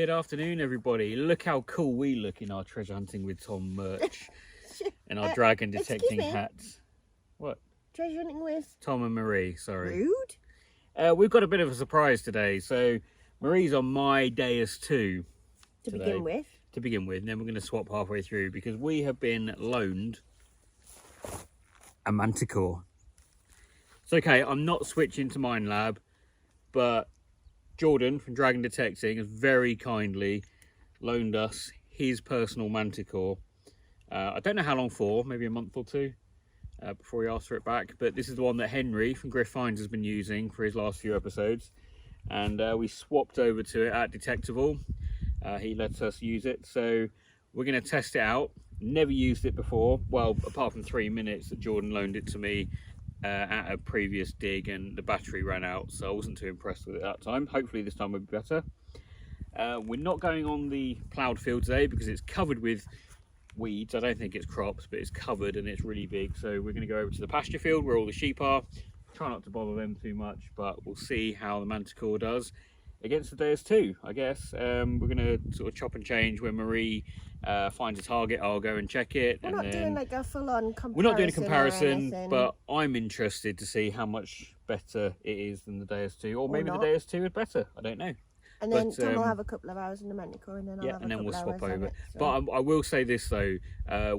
Good afternoon, everybody. Look how cool we look in our treasure hunting with Tom merch and our dragon detecting hats. What? Treasure hunting with Tom and Marie, sorry. Rude. We've got a bit of a surprise today. So Marie's on my Deus 2 To today, begin with. and then we're going to swap halfway through because we have been loaned a Manticore. It's okay, I'm not switching to Mine Lab, but Jordan from Dragon Detecting has very kindly loaned us his personal Manticore. I don't know how long for, maybe a month or two before he asks for it back, but this is the one that Henry from Griff Finds has been using for his last few episodes, and we swapped over to it at Detectival. He lets us use it, so we're going to test it out. Never used it before, well, apart from 3 minutes that Jordan loaned it to me at a previous dig, and the battery ran out, so I wasn't too impressed with it that time. Hopefully this time will be better. We're not going on the ploughed field today because it's covered with weeds. I don't think it's crops, but it's covered and it's really big, so we're going to go over to the pasture field where all the sheep are. Try not to bother them too much, but we'll see how the Manticore does against the Deus 2, I guess. We're going to sort of chop and change. When Marie finds a target, I'll go and check it. We're not doing like a full-on comparison. We're not doing a comparison, but I'm interested to see how much better it is than the Deus 2, or maybe the Deus 2 is better. I don't know. And then Tom will have a couple of hours in the Manticore, and then I'll have and a then we'll couple swap hours over. it, so. But I will say this though,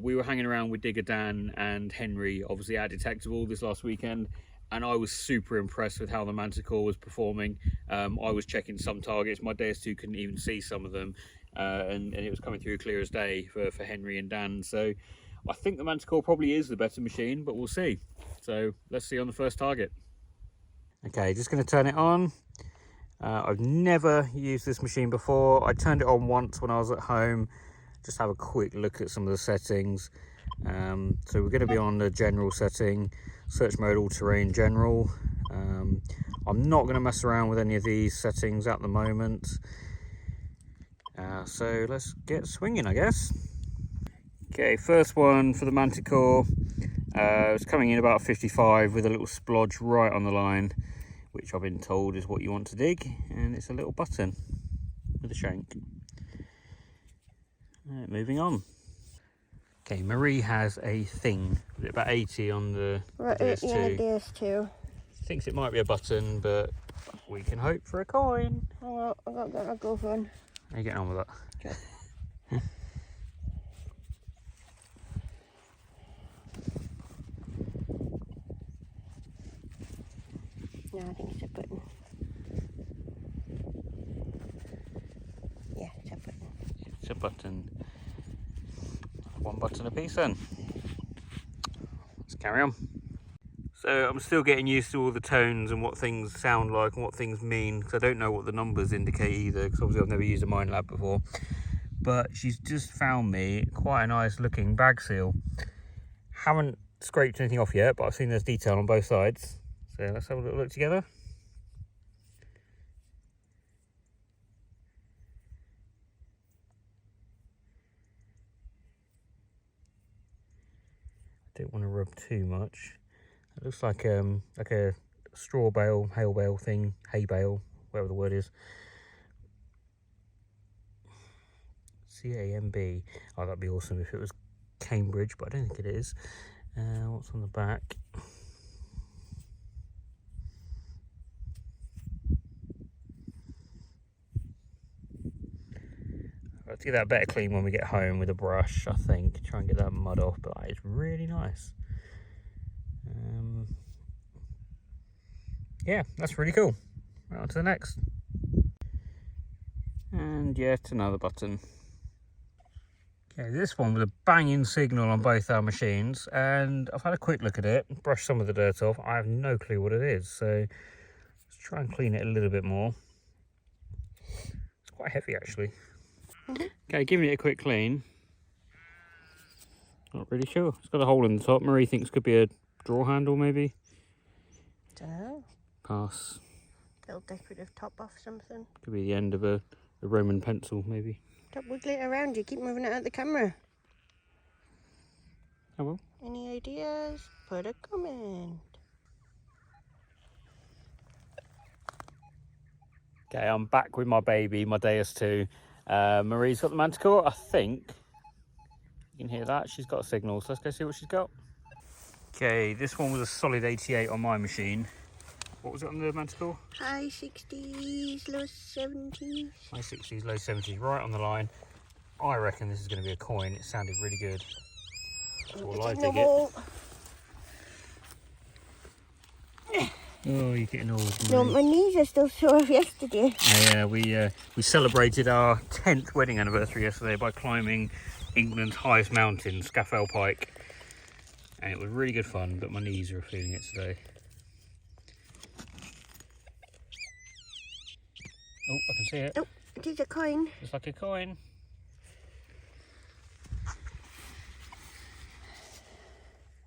we were hanging around with Digger Dan and Henry, obviously at Detectival this last weekend, and I was super impressed with how the Manticore was performing. I was checking some targets, my Deus 2 couldn't even see some of them, and it was coming through clear as day for Henry and Dan. So I think the Manticore probably is the better machine, but we'll see. So let's see on the first target. Okay, just going to turn it on. I've never used this machine before. I turned it on once when I was at home, just have a quick look at some of the settings. So we're going to be on the general setting, search mode, all terrain general. I'm not going to mess around with any of these settings at the moment. So let's get swinging, I guess. Okay, first one for the Manticore. It's coming in about 55 with a little splodge right on the line, which I've been told is what you want to dig, and it's a little button with a shank. Right, moving on. Okay, Marie has a thing with about 80 on the DS2. Yeah, DS2. Thinks it might be a button, but we can hope for a coin. Oh, well, I've got to get my glove on. How are you getting on with that? Okay. No, I think it's a button. Yeah, it's a button. It's a button. One button a piece then. Let's carry on. So I'm still getting used to all the tones and what things sound like and what things mean, because I don't know what the numbers indicate either, because obviously I've never used a Mine Lab before. But she's just found me quite a nice looking bag seal. Haven't scraped anything off yet, but I've seen there's detail on both sides. So let's have a little look together. I don't want to rub too much. It looks like a straw bale, hail bale thing, hay bale, whatever the word is. CAMB. Oh, that'd be awesome if it was Cambridge, but I don't think it is. What's on the back? Let's get that better clean when we get home with a brush, I think. Try and get that mud off, but it's really nice. Yeah, that's really cool. Right, on to the next. And yet another button. Okay, this one with a banging signal on both our machines, and I've had a quick look at it, brushed some of the dirt off. I have no clue what it is, so let's try and clean it a little bit more. It's quite heavy actually. Okay, giving it a quick clean. Not really sure. It's got a hole in the top. Marie thinks could be a drawer handle maybe. Don't know. Pass. Little decorative top off something. Could be the end of a Roman pencil maybe. Stop wiggling it around, you keep moving it out the camera. Oh well. Any ideas? Put a comment. Okay, I'm back with my baby, my Deus 2. Marie's got the Manticore, I think. You can hear that. She's got a signal, so let's go see what she's got. Okay, this one was a solid 88 on my machine. What was it on the Manticore? High 60s, low 70s. High 60s, low 70s, right on the line. I reckon this is going to be a coin. It sounded really good. So we'll live dig it. Oh, you're getting old. No, my knees are still sore of yesterday. Yeah, we celebrated our 10th wedding anniversary yesterday by climbing England's highest mountain, Scafell Pike, and it was really good fun. But my knees are feeling it today. Oh, I can see it. Oh, it is a coin. It's like a coin.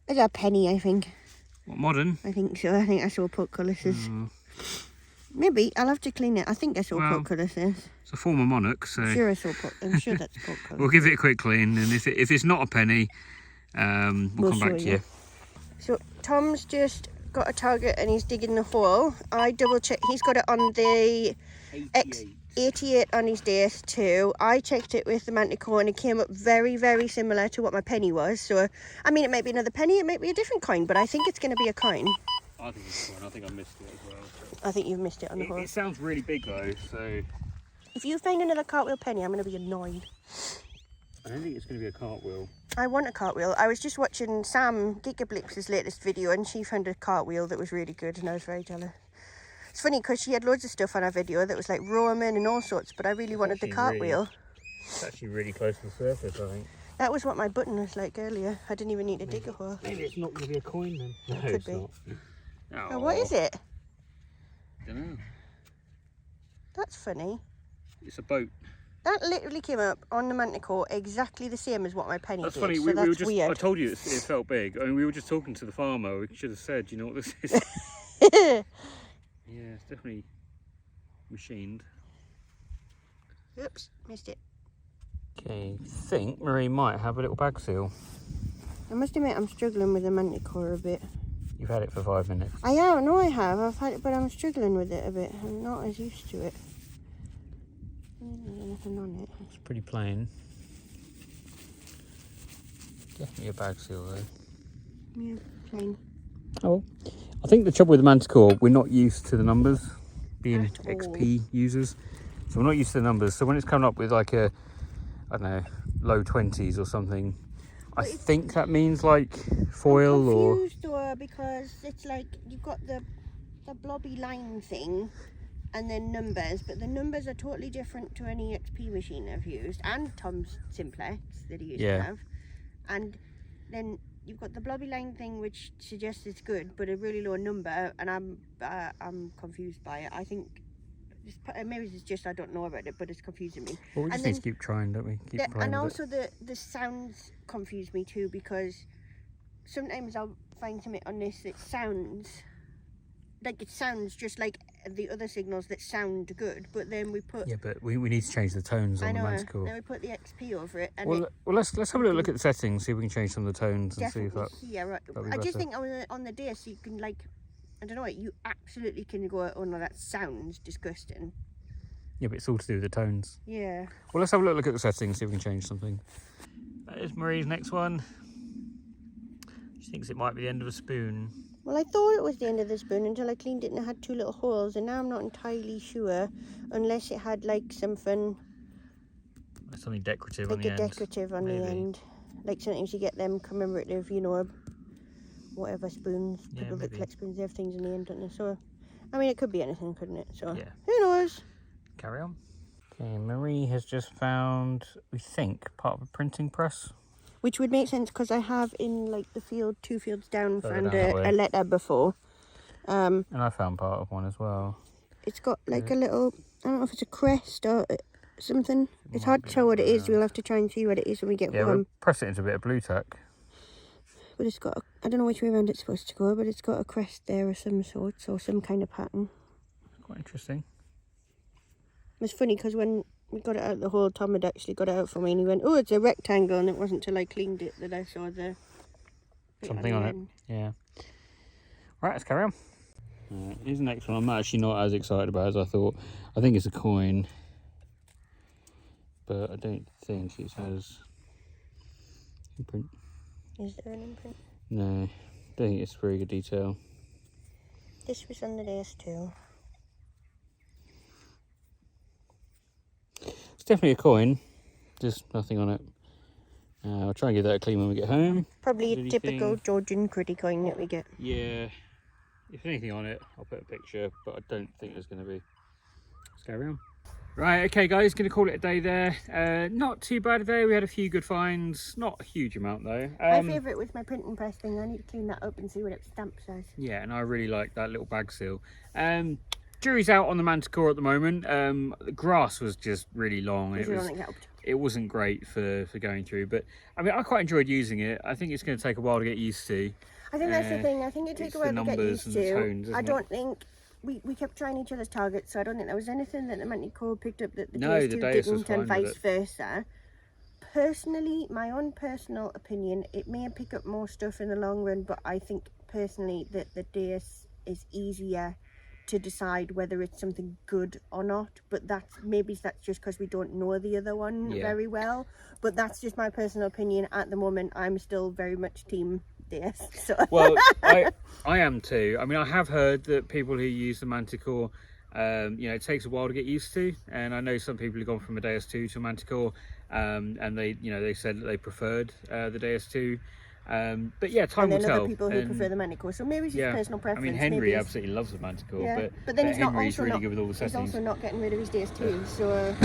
It's a penny, I think. What, modern? I think so. I think that's all portcullises. Maybe. I'll have to clean it. I think that's all portcullises. It's a former monarch, so... I'm sure that's portcullis. We'll give it a quick clean, and if it's not a penny, we'll come back to you. So Tom's just got a target and he's digging the hole. I double checked. He's got it on the 88 on his DS2. I checked it with the Manticore and it came up very, very similar to what my penny was. So, I mean, it might be another penny, it might be a different coin, but I think it's going to be a coin. I think it's a coin. I think I missed it as well. I think you've missed it on the hole. It sounds really big though, so... If you find another cartwheel penny, I'm going to be annoyed. I don't think it's going to be a cartwheel. I want a cartwheel. I was just watching Sam Gigablips's latest video and she found a cartwheel that was really good and I was very jealous. It's funny because she had loads of stuff on her video that was like Roman and all sorts, but I really wanted the cartwheel. It's actually really close to the surface, I think. That was what my button was like earlier. I didn't even need to dig a hole. Maybe it's not going to be a coin then. No, it could it's be. Not. Oh, what is it? I don't know. That's funny. It's a boat. That literally came up on the Manticore exactly the same as what my penny That's did. funny. So We that's were just, weird. I told you it felt big. I mean, we were just talking to the farmer. We should have said, you know what this is? Yeah, it's definitely machined. Oops, missed it. Okay, I think Marie might have a little bag seal. I must admit I'm struggling with the Manticore a bit. You've had it for 5 minutes. I know I have. I've had it, but I'm struggling with it a bit. I'm not as used to it. There's nothing on it. It's pretty plain. Definitely a bag seal though. Yeah, plain. Oh, I think the trouble with the Manticore, we're not used to the numbers, being At all. XP users. So we're not used to the numbers. So when it's coming up with like a, I don't know, low 20s or something, I think that means like foil or... I'm confused though, because it's like you've got the blobby line thing and then numbers, but the numbers are totally different to any XP machine I've used, and Tom's Simplex that he used to have. And then you've got the blobby line thing, which suggests it's good, but a really low number, and I'm confused by it. I think maybe it's just I don't know about it, but it's confusing me. Well, we just need to keep trying, don't we? Keep and also the sounds confuse me too, because sometimes I'll find something on this that sounds like it sounds just like the other signals that sound good, but then we put... Yeah, but we need to change the tones on the Manticore. Then we put the XP over it. And well, let's have a little look at the settings, see if we can change some of the tones and see if that... Yeah, right. I just think on the disc you can, like, I don't know, you absolutely can go, oh no, that sounds disgusting. Yeah, but it's all to do with the tones. Yeah. Well, let's have a little look at the settings, see if we can change something. That is Marie's next one. She thinks it might be the end of a spoon. Well, I thought it was the end of the spoon until I cleaned it and it had 2 little holes, and now I'm not entirely sure, unless it had like something... Something decorative like on the end. Like a decorative on the end. Like sometimes you get them commemorative, you know, whatever spoons. Yeah, people maybe. that collect spoons, they have things in the end, don't they? So, I mean, it could be anything, couldn't it? So, yeah. Who knows? Carry on. Okay, Marie has just found, we think, part of a printing press. Which would make sense because I have in like the field 2 fields down Further found down a letter before. And I found part of one as well. It's got like a little, I don't know if it's a crest or something. It's hard to tell what it is. We'll have to try and see what it is when we get home. We'll press it into a bit of blue tack. But it's got, I don't know which way around it's supposed to go, but it's got a crest there of some sort, or some kind of pattern. Quite interesting. It's funny because when we got it out the hole, Tom had actually got it out for me and he went, oh, it's a rectangle, and it wasn't till I cleaned it that I saw the something on it. Yeah. Right, let's carry on. Here's the next one. I'm actually not as excited about it as I thought. I think it's a coin. but I don't think it has imprint. Is there an imprint? No, I don't think it's very good detail. This was on the DS2. It's definitely a coin, just nothing on it. I'll try and give that a clean when we get home. Probably a typical Georgian critic coin that we get. Yeah, if anything on it, I'll put a picture, but I don't think there's going to be. Let's go around. Right, okay guys, going to call it a day there. Not too bad a day, we had a few good finds, not a huge amount though. My favourite was my print and press thing. I need to clean that up and see what its stamp says. Yeah, and I really like that little bag seal. Jury's out on the Manticore at the moment. The grass was just really long. It wasn't great for going through, but I mean, I quite enjoyed using it. I think it's going to take a while to get used to. I think that's the thing. I think it takes a while to get used to. Tones, I don't think we kept trying each other's targets, so I don't think there was anything that the Manticore picked up that the DS2 didn't, and vice versa. Personally, my own personal opinion, it may pick up more stuff in the long run, but I think personally that the DS is easier to decide whether it's something good or not, but that's just because we don't know the other one very well, but that's just my personal opinion. At the moment, I'm still very much team DS. So. Well, I am too. I mean, I have heard that people who use the Manticore, it takes a while to get used to, and I know some people have gone from a DS2 to a Manticore, and they said that they preferred the DS2. But yeah, time will tell. And then other people who prefer the Manticore, so maybe it's just personal preference. I mean, Henry absolutely loves the Manticore, but then Henry's really good with all the settings. He's also not getting rid of his DS2, so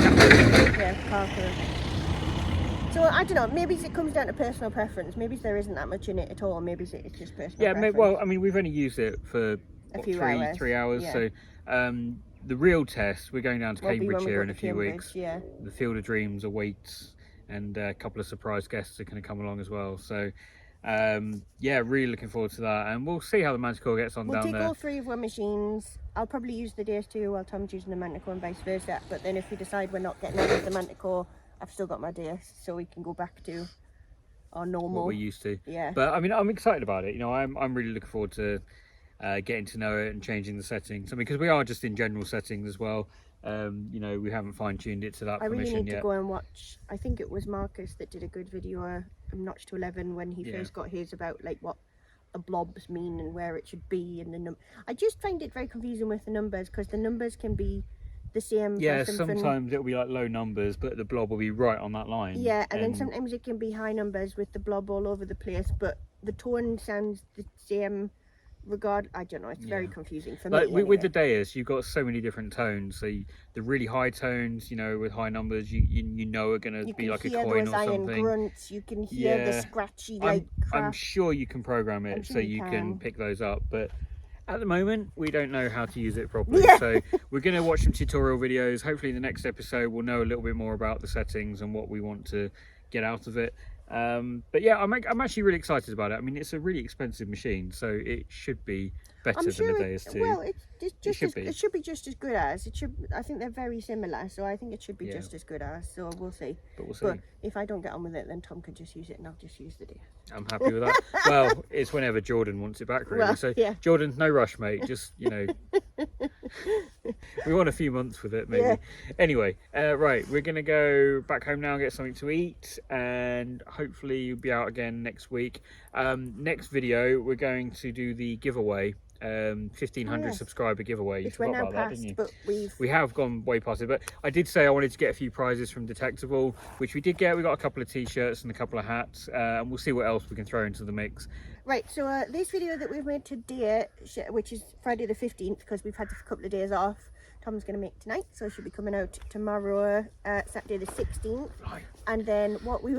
So I don't know, maybe it comes down to personal preference. Maybe there isn't that much in it at all. Maybe it's just personal preference. Well, I mean, we've only used it for three hours. So the real test, we're going down to Cambridgeshire in a few weeks. Yeah. The Field of Dreams awaits, and a couple of surprise guests are going to come along as well. So really looking forward to that, and we'll see how the Manticore gets on down there. We'll take all three of our machines. I'll probably use the DS2 while Tom's using the Manticore and vice versa, but then if we decide we're not getting out of the Manticore, I've still got my DS, so we can go back to our normal. What we're used to. Yeah. But I mean, I'm excited about it. I'm really looking forward to getting to know it and changing the settings. I mean, because we are just in general settings as well. We haven't fine-tuned it to that permission yet. I really need to go and watch. I think it was Marcus that did a good video, Notch to 11, when he first got his, about like what the blobs mean and where it should be, and I just find it very confusing with the numbers, because the numbers can be the same. Yeah, sometimes it'll be like low numbers, but the blob will be right on that line. Yeah, and then sometimes it can be high numbers with the blob all over the place, but the tone sounds the same. I don't know, it's very confusing for me. Anyway. With the Deus, you've got so many different tones. So the really high tones, with high numbers, you know are going to be like a coin or something. You can hear those iron grunts, you can hear the scratchy crap. I'm sure you can program it so you can pick those up, but at the moment we don't know how to use it properly. So we're going to watch some tutorial videos. Hopefully in the next episode we'll know a little bit more about the settings and what we want to get out of it. But yeah, I'm actually really excited about it. I mean, it's a really expensive machine, so it should be better than the DS2. Well, it should be just as good as it should. I think they're very similar, so I think it should be just as good as. So we'll see. But if I don't get on with it, then Tom can just use it, and I'll just use the DS. I'm happy with that. Well, it's whenever Jordan wants it back, really. So Jordan, no rush, mate. Just we want a few months with it, maybe. Anyway, right, we're gonna go back home now and get something to eat, and hopefully you'll be out again next week. Next video, we're going to do the giveaway. 1,500 subscriber giveaway. You forgot about that, didn't you? But we have gone way past it, but I did say I wanted to get a few prizes from Detectival, which we did get. We got a couple of t-shirts and a couple of hats, and we'll see what else we can throw into the mix. Right, so this video that we've made today, which is Friday the 15th, because we've had a couple of days off, Tom's going to make tonight, so it should be coming out tomorrow, Saturday the 16th. And then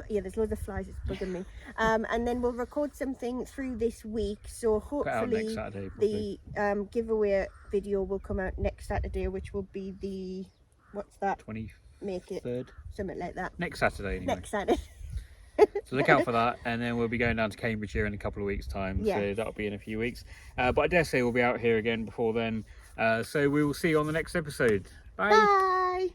there's loads of flies, it's bugging me. And then we'll record something through this week, so hopefully Saturday, the giveaway video will come out next Saturday, which will be the, what's that? 23rd? Make it something like that. Next Saturday, anyway. Next Saturday. So look out for that, and then we'll be going down to Cambridgeshire in a couple of weeks' time. So that'll be in a few weeks. But I dare say we'll be out here again before then. So we will see you on the next episode. Bye. Bye.